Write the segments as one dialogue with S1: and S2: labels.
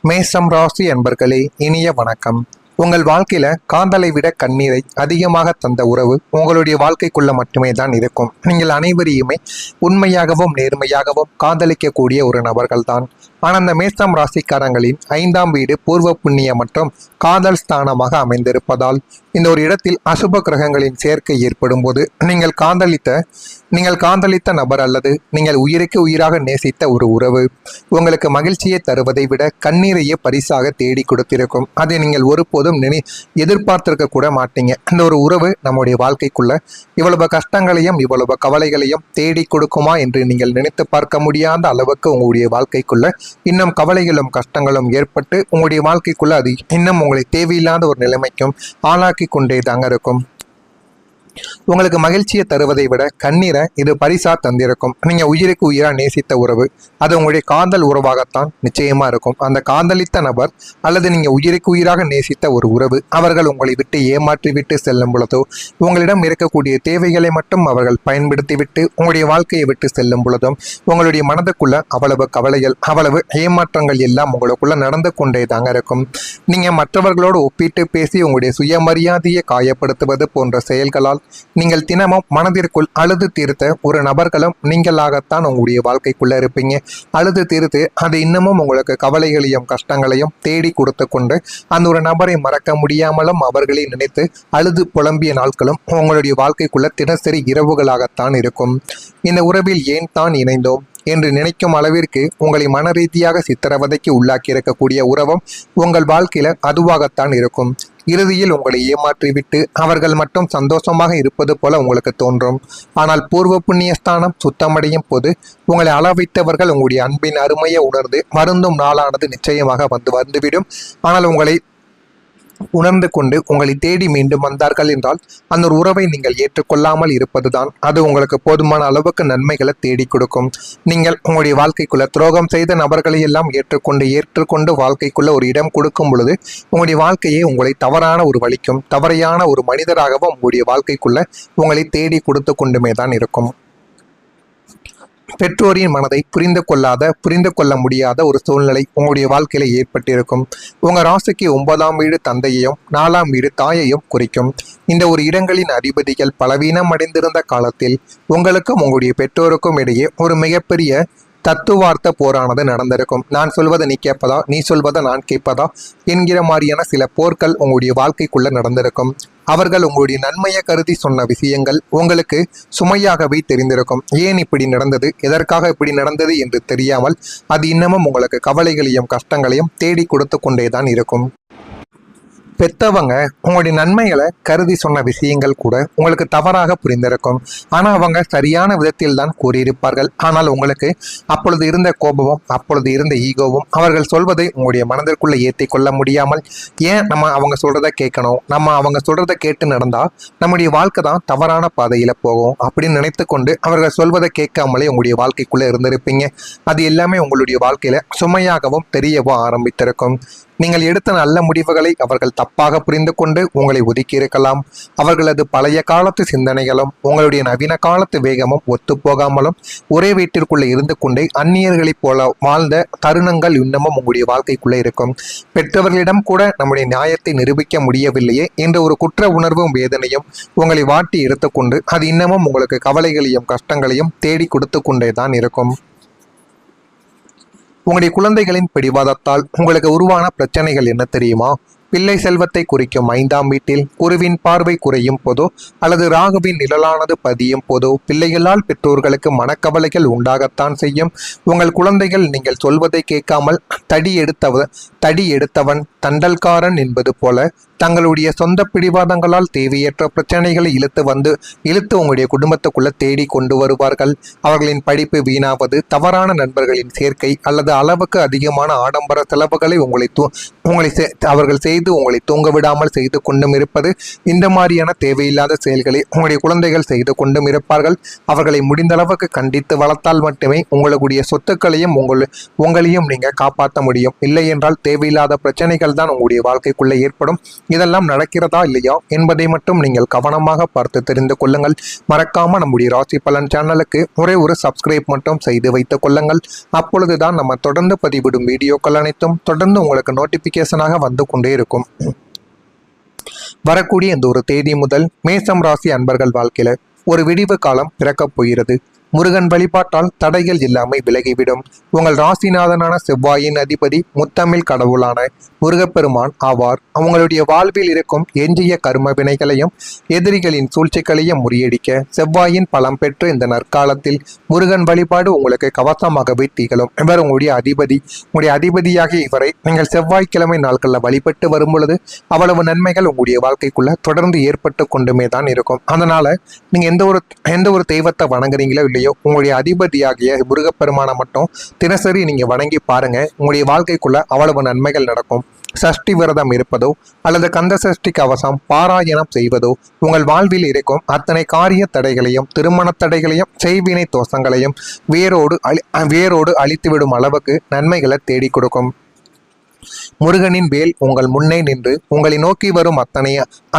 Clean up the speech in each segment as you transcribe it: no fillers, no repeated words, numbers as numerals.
S1: மேஷம் ராசி அன்பர்களே, இனிய வணக்கம். உங்கள் வாழ்க்கையில காதலை விட கண்ணீரை அதிகமாக தந்த உறவு உங்களுடைய வாழ்க்கைக்குள்ள மட்டுமே தான் இருக்கும். நீங்கள் அனைவரையுமே உண்மையாகவும் நேர்மையாகவும் காதலிக்கக்கூடிய ஒரு நபர்கள் தான். ஆனால் அந்த மேஷம் ராசிக்காரங்களின் 5ஆம் வீடு பூர்வ புண்ணிய மற்றும் காதல் ஸ்தானமாக அமைந்திருப்பதால் இந்த ஒரு இடத்தில் அசுப கிரகங்களின் சேர்க்கை ஏற்படும் போது நீங்கள் காதலித்த நபர் அல்லது நீங்கள் உயிருக்கு உயிராக நேசித்த ஒரு உறவு உங்களுக்கு மகிழ்ச்சியை தருவதை விட கண்ணீரையே பரிசாக தேடி கொடுத்திருக்கும். அதை நீங்கள் ஒருபோதும் எதிர்பார்த்திருக்க கூட மாட்டீங்க. அந்த ஒரு உறவு நம்முடைய வாழ்க்கைக்குள்ள இவ்வளவு கஷ்டங்களையும் இவ்வளவு கவலைகளையும் தேடி கொடுக்குமா என்று நீங்கள் நினைத்து பார்க்க முடியாத அளவுக்கு உங்களுடைய வாழ்க்கைக்குள்ள இன்னும் கவலைகளும் கஷ்டங்களும் ஏற்பட்டு உங்களுடைய வாழ்க்கைக்குள்ள அது இன்னும் உங்களை தேவையில்லாத ஒரு நிலைமைக்கும் ஆளாக்கி கொண்டே தாங்க இருக்கும். உங்களுக்கு மகிழ்ச்சியை தருவதை விட கண்ணீரை இது பரிசா தந்திருக்கும். நீங்க உயிருக்கு உயிரா நேசித்த உறவு அது உங்களுடைய காதல் உறவாகத்தான் நிச்சயமா இருக்கும். அந்த காதலித்த நபர் அல்லது நீங்க உயிருக்கு உயிராக நேசித்த ஒரு உறவு அவர்கள் உங்களை விட்டு ஏமாற்றி விட்டு செல்லும் பொழுதோ, உங்களிடம் இருக்கக்கூடிய தேவைகளை மட்டும் அவர்கள் பயன்படுத்தி விட்டு உங்களுடைய வாழ்க்கையை விட்டு செல்லும் பொழுதும் உங்களுடைய மனதுக்குள்ள அவ்வளவு கவலைகள் அவ்வளவு ஏமாற்றங்கள் எல்லாம் உங்களுக்குள்ள நடந்து கொண்டே தாங்க இருக்கும். நீங்க மற்றவர்களோடு ஒப்பிட்டு பேசி உங்களுடைய சுயமரியாதையை காயப்படுத்துவது போன்ற செயல்களால் நீங்கள் தினமும் மனதிற்குள் அழுது தீர்த்த ஒரு நபர்களும் நீங்களாகத்தான் உங்களுடைய வாழ்க்கைக்குள்ள இருப்பீங்க. அழுது தீர்த்து அது இன்னமும் உங்களுக்கு கவலைகளையும் கஷ்டங்களையும் தேடி கொடுத்து கொண்டு அந்த ஒரு நபரை மறக்க முடியாமலும் அவர்களை நினைத்து அழுது புலம்பிய நாட்களும் உங்களுடைய வாழ்க்கைக்குள்ள தினசரி இரவுகளாகத்தான் இருக்கும். இந்த உறவில் ஏன் தான் இணைந்தோம் என்று நினைக்கும் அளவிற்கு உங்களை மன ரீதியாக சித்திரவதைக்கு உள்ளாக்கி இருக்கக்கூடிய உறவும் உங்கள் வாழ்க்கையில அதுவாகத்தான் இருக்கும். இறுதியில் உங்களை ஏமாற்றிவிட்டு அவர்கள் மட்டும் சந்தோஷமாக இருப்பது போல உங்களுக்கு தோன்றும். ஆனால் பூர்வ புண்ணியஸ்தானம் சுத்தமடையும் போது உங்களை அளவைத்தவர்கள் உங்களுடைய அன்பின் அருமையை உணர்ந்து வருந்தும் நாளானது நிச்சயமாக வந்துவிடும். ஆனால் உங்களை உணர்ந்து கொண்டு உங்களை தேடி மீண்டும் வந்தார்கள் என்றால் அந்த ஒரு உறவை நீங்கள் ஏற்றுக்கொள்ளாமல் இருப்பதுதான் அது உங்களுக்கு போதுமான அளவுக்கு நன்மைகளை தேடி கொடுக்கும். நீங்கள் உங்களுடைய வாழ்க்கைக்குள்ள துரோகம் செய்த நபர்களை எல்லாம் ஏற்றுக்கொண்டு வாழ்க்கைக்குள்ள ஒரு இடம் கொடுக்கும் பொழுது உங்களுடைய வாழ்க்கையை உங்களை தவறான ஒரு வழிக்கும் தவறையான ஒரு மனிதராகவும் உங்களுடைய வாழ்க்கைக்குள்ள உங்களை தேடி கொடுத்து கொண்டுமே தான் இருக்கும். பெற்றோரின் மனதை புரிந்து கொள்ள முடியாத ஒரு சூழ்நிலை உங்களுடைய வாழ்க்கையில ஏற்பட்டிருக்கும். உங்க ராசிக்கு 9ஆம் வீடு தந்தையையும் 4ஆம் வீடு தாயையும் குறிக்கும். இந்த ஒரு இடங்களின் அதிபதிகள் பலவீனம் அடைந்திருந்த காலத்தில் உங்களுக்கும் உங்களுடைய பெற்றோருக்கும் இடையே ஒரு மிகப்பெரிய தத்துவார்த்த போரானது நடந்திருக்கும். நான் சொல்வதை நீ கேட்பதா, நீ சொல்வதை நான் கேட்பதா என்கிற மாதிரியான சில போர்கள் உங்களுடைய வாழ்க்கைக்குள்ள நடந்திருக்கும். அவர்கள் உங்களுடைய நன்மையை கருதி சொன்ன விஷயங்கள் உங்களுக்கு சுமையாகவே தெரிந்திருக்கும். ஏன் இப்படி நடந்தது, எதற்காக இப்படி நடந்தது என்று தெரியாமல் அது இன்னமும் உங்களுக்கு கவலைகளையும் கஷ்டங்களையும் தேடி கொடுத்து கொண்டேதான் இருக்கும். பெத்தவங்க உங்களுடைய நன்மைகளை கருதி சொன்ன விஷயங்கள் கூட உங்களுக்கு தவறாக புரிந்திருக்கும். ஆனால் அவங்க சரியான விதத்தில் தான் கூறியிருப்பார்கள். ஆனால் உங்களுக்கு அப்பொழுது இருந்த கோபமும் அப்பொழுது இருந்த ஈகோவும் அவர்கள் சொல்வதை உங்களுடைய மனதிற்குள்ளே ஏற்றி கொள்ள முடியாமல், ஏன் நம்ம அவங்க சொல்றதை கேட்கணும், நம்ம அவங்க சொல்றதை கேட்டு நடந்தா நம்முடைய வாழ்க்கை தான் தவறான பாதையில போகும் அப்படின்னு நினைத்து கொண்டு அவர்கள் சொல்வதை கேட்காமலே உங்களுடைய வாழ்க்கைக்குள்ளே இருந்திருப்பீங்க. அது எல்லாமே உங்களுடைய வாழ்க்கையில சுமையாகவும் தெரியவும் ஆரம்பித்திருக்கும். நீங்கள் எடுத்த நல்ல முடிவுகளை அவர்கள் தப்பாக புரிந்து கொண்டு உங்களை ஒதுக்கி இருக்கலாம். அவர்களது பழைய காலத்து சிந்தனைகளும் உங்களுடைய நவீன காலத்து வேகமும் ஒத்துப்போகாமலும் ஒரே வீட்டிற்குள்ளே இருந்து கொண்டே அந்நியர்களைப் போல வாழ்ந்த தருணங்கள் இன்னமும் உங்களுடைய வாழ்க்கைக்குள்ளே இருக்கும். பெற்றவர்களிடம் கூட நம்முடைய நியாயத்தை நிரூபிக்க முடியவில்லையே என்ற ஒரு குற்ற உணர்வும் வேதனையும் உங்களை வாட்டி எடுத்துக்கொண்டு அது இன்னமும் உங்களுக்கு கவலைகளையும் கஷ்டங்களையும் தேடி கொடுத்து கொண்டே தான் இருக்கும். உங்களுடைய குழந்தைகளின் பிடிவாதத்தால் உங்களுக்கு உருவான பிரச்சனைகள் என்ன தெரியுமா? பிள்ளை செல்வத்தை குறிக்கும் 5ஆம் வீட்டில் குருவின் பார்வை குறையும் போதோ அல்லது ராகுவின் நிழலானது பதியும் போதோ பிள்ளைகளால் பெற்றோர்களுக்கு மனக்கவலைகள் உண்டாகத்தான் செய்யும். உங்கள் குழந்தைகள் நீங்கள் சொல்வதை கேட்காமல் தடி எடுத்தவன் தண்டல்காரன் என்பது போல தங்களுடைய சொந்த பிடிவாதங்களால் தேவையற்ற பிரச்சனைகளை இழுத்து உங்களுடைய குடும்பத்துக்குள்ள தேடி கொண்டு வருவார்கள். அவர்களின் படிப்பு வீணாவது, தவறான நண்பர்களின் சேர்க்கை அல்லது அளவுக்கு அதிகமான ஆடம்பர செலவுகளை அவர்கள் செய்து செய்து உங்களை தூங்க விடாமல் செய்து கொண்டும் இருப்பது. இந்த மாதிரியான தேவையில்லாத செயல்களை உங்களுடைய குழந்தைகள் செய்து கொண்டும் இருப்பார்கள். அவர்களை முடிந்த அளவுக்கு கண்டித்து வளர்த்தால் மட்டுமே உங்களுடைய சொத்துக்களையும் உங்களையும் நீங்க காப்பாற்ற முடியும். இல்லை என்றால் தேவையில்லாத பிரச்சனைகள் தான் உங்களுடைய வாழ்க்கைக்குள்ள ஏற்படும். இதெல்லாம் நடக்கிறதா இல்லையா என்பதை மட்டும் நீங்கள் கவனமாக பார்த்து தெரிந்து கொள்ளுங்கள். மறக்காம நம்முடைய ராசி பலன் சேனலுக்கு ஒரே ஒரு சப்ஸ்கிரைப் மட்டும் செய்து வைத்துக் கொள்ளுங்கள். அப்பொழுதுதான் நம்ம தொடர்ந்து பதிவிடும் வீடியோக்கள் அனைத்தும் தொடர்ந்து உங்களுக்கு நோட்டிபிகேஷனாக வந்து கொண்டே இருக்கும். வரக்கூடிய இந்த ஒரு தேதி முதல் மேசம் ராசி அன்பர்கள் வாழ்க்கையில ஒரு விடிவு காலம் பிறக்கப் போகிறது. முருகன் வழிபாட்டால் தடைகள் இல்லாமை விலகிவிடும். உங்கள் ராசிநாதனான செவ்வாயின் அதிபதி முத்தமிழ் கடவுளான முருகப்பெருமான் ஆவார். அவங்களுடைய வாழ்வில் இருக்கும் எஞ்சிய கர்ம வினைகளையும் எதிரிகளின் சூழ்ச்சிகளையும் முறியடிக்க செவ்வாயின் பலம் பெற்று இந்த நற்காலத்தில் முருகன் வழிபாடு உங்களுக்கு கவசமாகவே திகழும். இவர் உங்களுடைய அதிபதியாகிய இவரை நீங்கள் செவ்வாய்க்கிழமை நாட்களில் வழிபட்டு வரும் பொழுது அவ்வளவு நன்மைகள் உங்களுடைய வாழ்க்கைக்குள்ள தொடர்ந்து ஏற்பட்டு கொண்டுமே தான் இருக்கும். அதனால நீங்க எந்த ஒரு தெய்வத்தை வணங்குறீங்களோ இல்லையோ உங்களுடைய அதிபதியாகிய முருகப்பெருமானை மட்டும் தினசரி நீங்க வணங்கி பாருங்க. உங்களுடைய வாழ்க்கைக்குள்ள அவ்வளவு நன்மைகள் நடக்கும். சஷ்டி விரதம் இருப்பதோ அல்லது கந்த சஷ்டி கவசம் பாராயணம் செய்வதோ உங்கள் வாழ்வில் இருக்கும் அத்தனை காரிய தடைகளையும் திருமண தடைகளையும் செய்வினை தோஷங்களையும் வேரோடு அழித்துவிடும் அளவுக்கு நன்மைகளை தேடி கொடுக்கும். முருகனின் வேல் உங்கள் முன்னே நின்று உங்களை நோக்கி வரும்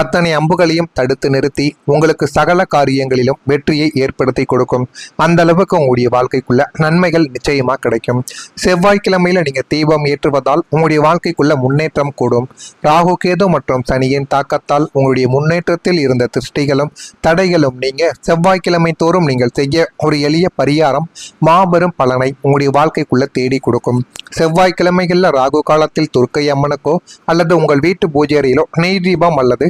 S1: அத்தனை அம்புகளையும் தடுத்து நிறுத்தி உங்களுக்கு சகல காரியங்களிலும் வெற்றியை ஏற்படுத்தி கொடுக்கும். அந்த அளவுக்கு உங்களுடைய வாழ்க்கைக்குள்ள நன்மைகள் நிச்சயமா கிடைக்கும். செவ்வாய்க்கிழமையில நீங்க தீபம் ஏற்றுவதால் உங்களுடைய வாழ்க்கைக்குள்ள முன்னேற்றம் கூடும். ராகு கேது மற்றும் சனியின் தாக்கத்தால் உங்களுடைய முன்னேற்றத்தில் இருந்த திருஷ்டிகளும் தடைகளும் நீங்க செவ்வாய்க்கிழமை தோறும் நீங்கள் செய்ய ஒரு எளிய பரிகாரம் மாபெரும் பலனை உங்களுடைய வாழ்க்கைக்குள்ள தேடி கொடுக்கும். செவ்வாய்க்கிழமைகள்ல ராகு காலத்தில் துர்க்கை அம்மனுக்கோ அல்லது உங்கள் வீட்டு பூஜை அறையிலோ நெய் தீபம் அல்லது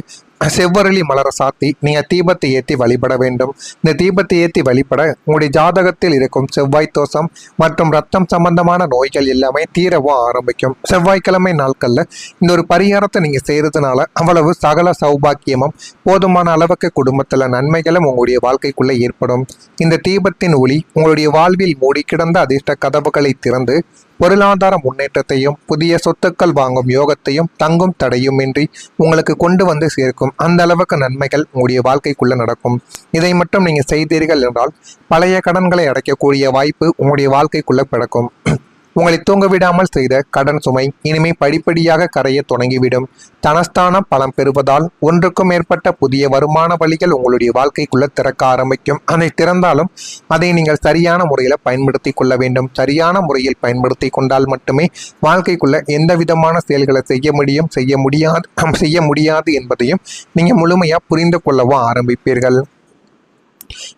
S1: செவ்வரளி மலர சாத்தி நீங்க தீபத்தை ஏற்றி வழிபட வேண்டும். இந்த தீபத்தை ஏற்றி வழிபட உங்களுடைய ஜாதகத்தில் இருக்கும் செவ்வாய் தோஷம் மற்றும் ரத்தம் சம்பந்தமான நோய்கள் எல்லாமே தீரவும் ஆரம்பிக்கும். செவ்வாய்க்கிழமை நாட்கள்ல இந்த ஒரு பரிகாரத்தை நீங்க செய்யறதுனால அவ்வளவு சகல சௌபாக்கியமும் போதுமான அளவுக்கு குடும்பத்துல நன்மைகளும் உங்களுடைய வாழ்க்கைக்குள்ள ஏற்படும். இந்த தீபத்தின் ஒளி உங்களுடைய வாழ்வில் மூடி கிடந்த அதிர்ஷ்ட கதவுகளை திறந்து பொருளாதார முன்னேற்றத்தையும் புதிய சொத்துக்கள் வாங்கும் யோகத்தையும் தங்கும் தடையும் இன்றி உங்களுக்கு கொண்டு வந்து சேர்க்கும். அந்த அளவுக்கு நன்மைகள் உங்களுடைய வாழ்க்கைக்குள்ள நடக்கும். இதை மட்டும் நீங்க செய்தீர்கள் என்றால் பழைய கடன்களை அடைக்கக்கூடிய வாய்ப்பு உங்களுடைய வாழ்க்கைக்குள்ள பிறக்கும். உங்களை தூங்க விடாமல் செய்த கடன் சுமை இனிமே படிப்படியாக கரைய தொடங்கிவிடும். தனஸ்தானம் பலம் பெறுவதால் ஒன்றுக்கும் மேற்பட்ட புதிய வருமான வழிகள் உங்களுடைய வாழ்க்கைக்குள்ள திறக்க ஆரம்பிக்கும். அதை திறந்தாலும் அதை நீங்கள் சரியான முறையில் பயன்படுத்தி கொள்ள வேண்டும். சரியான முறையில் பயன்படுத்தி கொண்டால் மட்டுமே வாழ்க்கைக்குள்ள எந்த விதமான செயல்களை செய்ய முடியாது என்பதையும் நீங்க முழுமையா புரிந்து கொள்ளவும் ஆரம்பிப்பீர்கள்.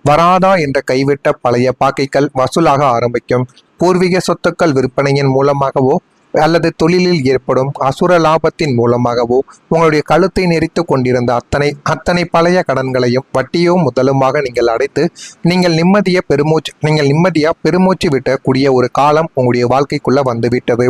S1: வராதா என்ற கைவிட்ட பழைய பாக்கைகள் வசூலாக ஆரம்பிக்கும். பூர்வீக சொத்துக்கள் விற்பனையின் மூலமாகவோ அல்லது தொழிலில் ஏற்படும் அசுர லாபத்தின் மூலமாகவோ உங்களுடைய கழுத்தை நெறித்து கொண்டிருந்த அத்தனை பழைய கடன்களையும் வட்டியோ முதலுமாக நீங்கள் அடைத்து நீங்கள் நிம்மதியா பெருமூச்சு விட்டக்கூடிய ஒரு காலம் உங்களுடைய வாழ்க்கைக்குள்ள வந்துவிட்டது.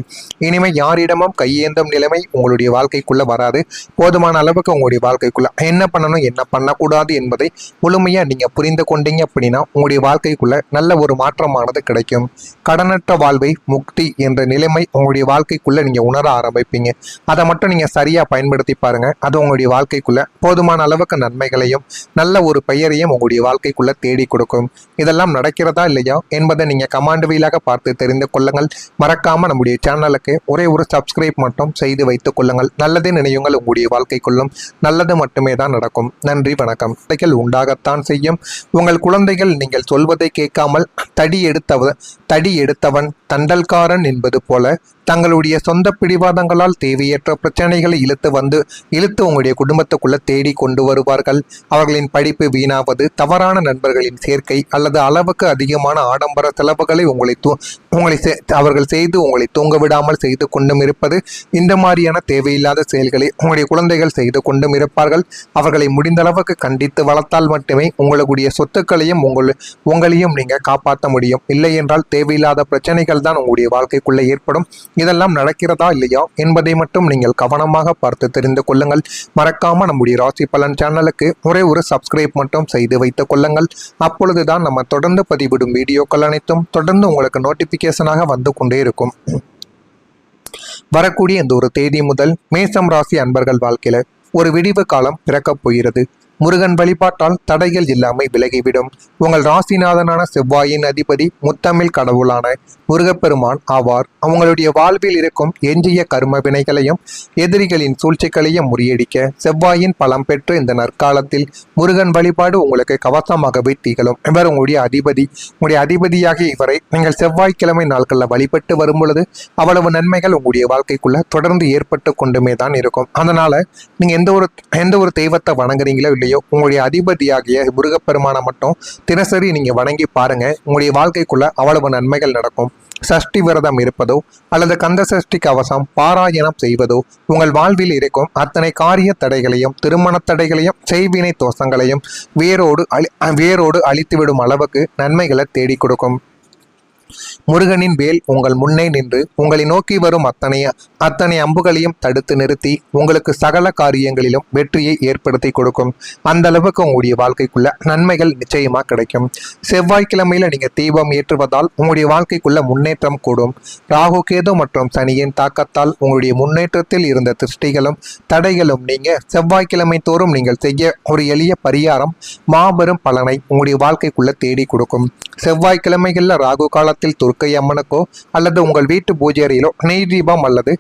S1: இனிமே யாரிடமும் கையேந்தும் நிலைமை உங்களுடைய வாழ்க்கைக்குள்ள வராது. போதுமான அளவுக்கு உங்களுடைய வாழ்க்கைக்குள்ள என்ன பண்ணணும் என்ன பண்ணக்கூடாது என்பதை முழுமையா நீங்க புரிந்து கொண்டீங்க அப்படின்னா உங்களுடைய வாழ்க்கைக்குள்ள நல்ல ஒரு மாற்றமானது கிடைக்கும். கடனற்ற வாழ்வை முக்தி என்ற நிலைமை உங்களுடைய வாழ்க்கைக்குள்ள நீங்க உணர ஆரம்பிப்பீங்க. அதை மட்டும் நீங்க சரியா பயன்படுத்தி பாருங்க. அது உங்களுடைய வாழ்க்கைக்குள்ள போதுமான அளவுக்கு நன்மைகளையும் நல்ல ஒரு பெயரையும் உங்களுடைய வாழ்க்கைக்குள்ள தேடி கொடுக்கும். இதெல்லாம் நடக்கிறதா இல்லையா என்பதை நீங்க கமாண்ட் வீலாக பார்த்து தெரிந்து கொள்ளுங்கள். மறக்காம நம்முடைய சேனலுக்கு ஒரே ஒரு சப்ஸ்கிரைப் மட்டும் செய்து வைத்துக் கொள்ளுங்கள். நல்லதே நினையுங்கள். உங்களுடைய வாழ்க்கைக்குள்ளும் நல்லது மட்டுமே தான் நடக்கும். நன்றி, வணக்கம். உண்டாகத்தான் செய்யும். உங்கள் குழந்தைகள் நீங்கள் சொல்வதை கேட்காமல் தடி எடுத்தவன் தண்டல்காரன் என்பது போல தங்களுடைய சொந்த பிடிவாதங்களால் தேவையற்ற பிரச்சனைகளை இழுத்து உங்களுடைய குடும்பத்துக்குள்ள தேடி கொண்டு வருவார்கள். அவர்களின் படிப்பு வீணாவது, தவறான நண்பர்களின் சேர்க்கை அல்லது அளவுக்கு அதிகமான ஆடம்பர செலவுகளை அவர்கள் செய்து உங்களை தூங்க விடாமல் செய்து கொண்டும் இருப்பது. இந்த மாதிரியான தேவையில்லாத செயல்களை உங்களுடைய குழந்தைகள் செய்து கொண்டும் இருப்பார்கள். அவர்களை முடிந்த அளவுக்கு கண்டித்து வளர்த்தால் மட்டுமே உங்களுடைய சொத்துக்களையும் உங்களையும் நீங்க காப்பாற்ற முடியும். இல்லை என்றால் தேவையில்லாத பிரச்சனைகள் தான் உங்களுடைய வாழ்க்கைக்குள்ள ஏற்படும். இதெல்லாம் நடக்கிறதா இல்லையா என்பதை மட்டும் நீங்கள் கவனமாக பார்த்து தெரிந்து கொள்ளுங்கள். மறக்காம நம்முடைய ராசி பலன் சேனலுக்கு ஒரே ஒரு சப்ஸ்கிரைப் மட்டும் செய்து வைத்துக் கொள்ளுங்கள். அப்பொழுதுதான் நம்ம தொடர்ந்து பதிவிடும் வீடியோக்கள் அனைத்தும் தொடர்ந்து உங்களுக்கு நோட்டிபிகேஷனாக வந்து கொண்டே இருக்கும். வரக்கூடிய இந்த ஒரு தேதி முதல் மேசம் ராசி அன்பர்கள் வாழ்க்கையில ஒரு விடிவு காலம் பிறக்கப் போகிறது. முருகன் வழிபாட்டால் தடைகள் இல்லாமல் விலகிவிடும். உங்கள் ராசிநாதனான செவ்வாயின் அதிபதி முத்தமிழ் கடவுளான முருகப்பெருமான் ஆவார். அவங்களுடைய வாழ்வில் இருக்கும் எஞ்சிய கர்ம வினைகளையும் எதிரிகளின் சூழ்ச்சிகளையும் முறியடிக்க செவ்வாயின் பலம் பெற்ற இந்த நற்காலத்தில் முருகன் வழிபாடு உங்களுக்கு கவசமாகவே திகழும். இவர் உங்களுடைய அதிபதி. உங்களுடைய அதிபதியாகிய இவரை நீங்கள் செவ்வாய்க்கிழமை நாட்களில் வழிபட்டு வரும் பொழுது அவ்வளவு நன்மைகள் உங்களுடைய வாழ்க்கைக்குள்ள தொடர்ந்து ஏற்பட்டு கொண்டுமே தான் இருக்கும். அதனால நீங்க எந்த ஒரு தெய்வத்தை வணங்குறீங்களோ இல்லையோ, உங்களுடைய அதிபதியாகிய முருகப்பெருமானை மட்டும் தினசரி நீங்க வணங்கி பாருங்க. உங்களுடைய வாழ்க்கைக்குள்ள அவ்வளவு நன்மைகள் நடக்கும். சஷ்டி விரதம் இருப்பதோ அல்லது கந்த சஷ்டி கவசம் பாராயணம் செய்வதோ உங்கள் வாழ்வில் இருக்கும் அத்தனை காரிய தடைகளையும் திருமண தடைகளையும் செய்வினை தோஷங்களையும் வேரோடு அழித்துவிடும் அளவுக்கு நன்மைகளை தேடி கொடுக்கும். முருகனின் வேல் உங்கள் முன்னே நின்று உங்களை நோக்கி வரும் அத்தனை அம்புகளையும் தடுத்து நிறுத்தி உங்களுக்கு சகல காரியங்களிலும் வெற்றியை ஏற்படுத்தி கொடுக்கும். அந்த அளவுக்கு உங்களுடைய வாழ்க்கைக்குள்ள நன்மைகள் நிச்சயமா கிடைக்கும். செவ்வாய்க்கிழமையில நீங்க தீபம் ஏற்றுவதால் உங்களுடைய வாழ்க்கைக்குள்ள முன்னேற்றம் கூடும். ராகு கேது மற்றும் சனியின் தாக்கத்தால் உங்களுடைய முன்னேற்றத்தில் இருந்த திருஷ்டிகளும் தடைகளும் நீங்க செவ்வாய்க்கிழமை தோறும் நீங்கள் செய்ய ஒரு எளிய பரிகாரம் மாபெரும் பலனை உங்களுடைய வாழ்க்கைக்குள்ள தேடி கொடுக்கும். செவ்வாய்க்கிழமைகள்ல ராகு காலத்தில் துர்க்கை அம்மனுக்கோ அல்லது உங்கள் வீட்டு பூஜை அறையிலோ நெய் தீபம் அல்லது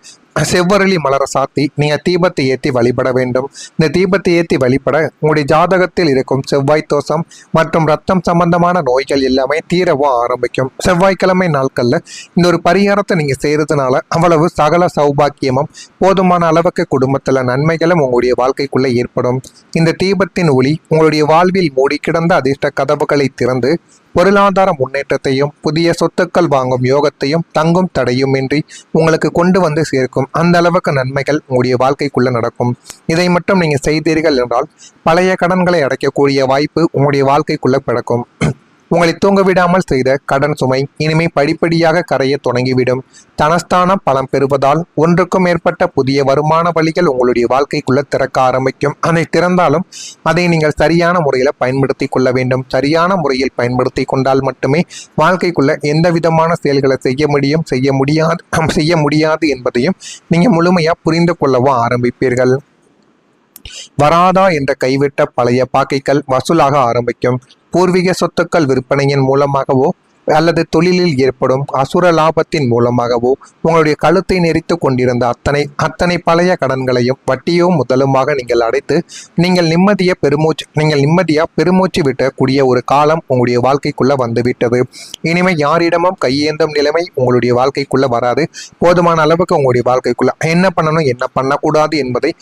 S1: செவ்வரளி மலரை சாத்தி நீங்க தீபத்தை ஏற்றி வழிபட வேண்டும். இந்த தீபத்தை ஏற்றி வழிபட உங்களுடைய ஜாதகத்தில் இருக்கும் செவ்வாய் தோஷம் மற்றும் ரத்தம் சம்பந்தமான நோய்கள் எல்லாமே தீரவும் ஆரம்பிக்கும். செவ்வாய்க்கிழமை நாட்கள்ல இந்த ஒரு பரிகாரத்தை நீங்க செய்யறதுனால அவ்வளவு சகல சௌபாக்கியமும் போதுமான அளவுக்கு குடும்பத்துல நன்மைகளும் உங்களுடைய வாழ்க்கைக்குள்ள ஏற்படும். இந்த தீபத்தின் ஒளி உங்களுடைய வாழ்வில் மூடி கிடந்த அதிர்ஷ்ட கதவுகளை திறந்து பொருளாதார முன்னேற்றத்தையும் புதிய சொத்துக்கள் வாங்கும் யோகத்தையும் தங்கும் தடையுமின்றி உங்களுக்கு கொண்டு வந்து சேர்க்கும். அந்த அளவுக்கு நன்மைகள் உங்களுடைய வாழ்க்கைக்குள்ள நடக்கும். இதை மட்டும் நீங்க செய்தீர்கள் என்றால் பழைய கடன்களை அடைக்கக்கூடிய வாய்ப்பு உங்களுடைய வாழ்க்கைக்குள்ள பிறக்கும். உங்களை தூங்க விடாமல் செய்த கடன் சுமை இனிமே படிப்படியாக கரைய தொடங்கிவிடும். தனஸ்தானம் பலம் பெறுவதால் ஒன்றுக்கும் மேற்பட்ட புதிய வருமான வழிகள் உங்களுடைய வாழ்க்கைக்குள்ள திறக்க ஆரம்பிக்கும். அதை திறந்தாலும் அதை நீங்கள் சரியான முறையில பயன்படுத்தி கொள்ள வேண்டும். சரியான முறையில் பயன்படுத்தி கொண்டால் மட்டுமே வாழ்க்கைக்குள்ள எந்த விதமான செயல்களை செய்ய முடியாது என்பதையும் நீங்க முழுமையா புரிந்து கொள்ளவும் ஆரம்பிப்பீர்கள். வராதா என்ற கைவிட்ட பழைய பாக்கைகள் வசூலாக ஆரம்பிக்கும். பூர்வீக சொத்துக்கள் விற்பனையின் மூலமாகவோ அல்லது தொழிலில் ஏற்படும் அசுர லாபத்தின் மூலமாகவோ உங்களுடைய கழுத்தை நெறித்து கொண்டிருந்த அத்தனை பழைய கடன்களையும் வட்டியோ முதலுமாக நீங்கள் அடைத்து நீங்கள் நிம்மதியா பெருமூச்சு விட்டக்கூடிய ஒரு காலம் உங்களுடைய வாழ்க்கைக்குள்ள வந்துவிட்டது. இனிமே யாரிடமும் கையேந்தும் நிலைமை உங்களுடைய வாழ்க்கைக்குள்ள வராது. போதுமான அளவுக்கு உங்களுடைய வாழ்க்கைக்குள்ள என்ன பண்ணணும் என்ன பண்ணக்கூடாது என்பதை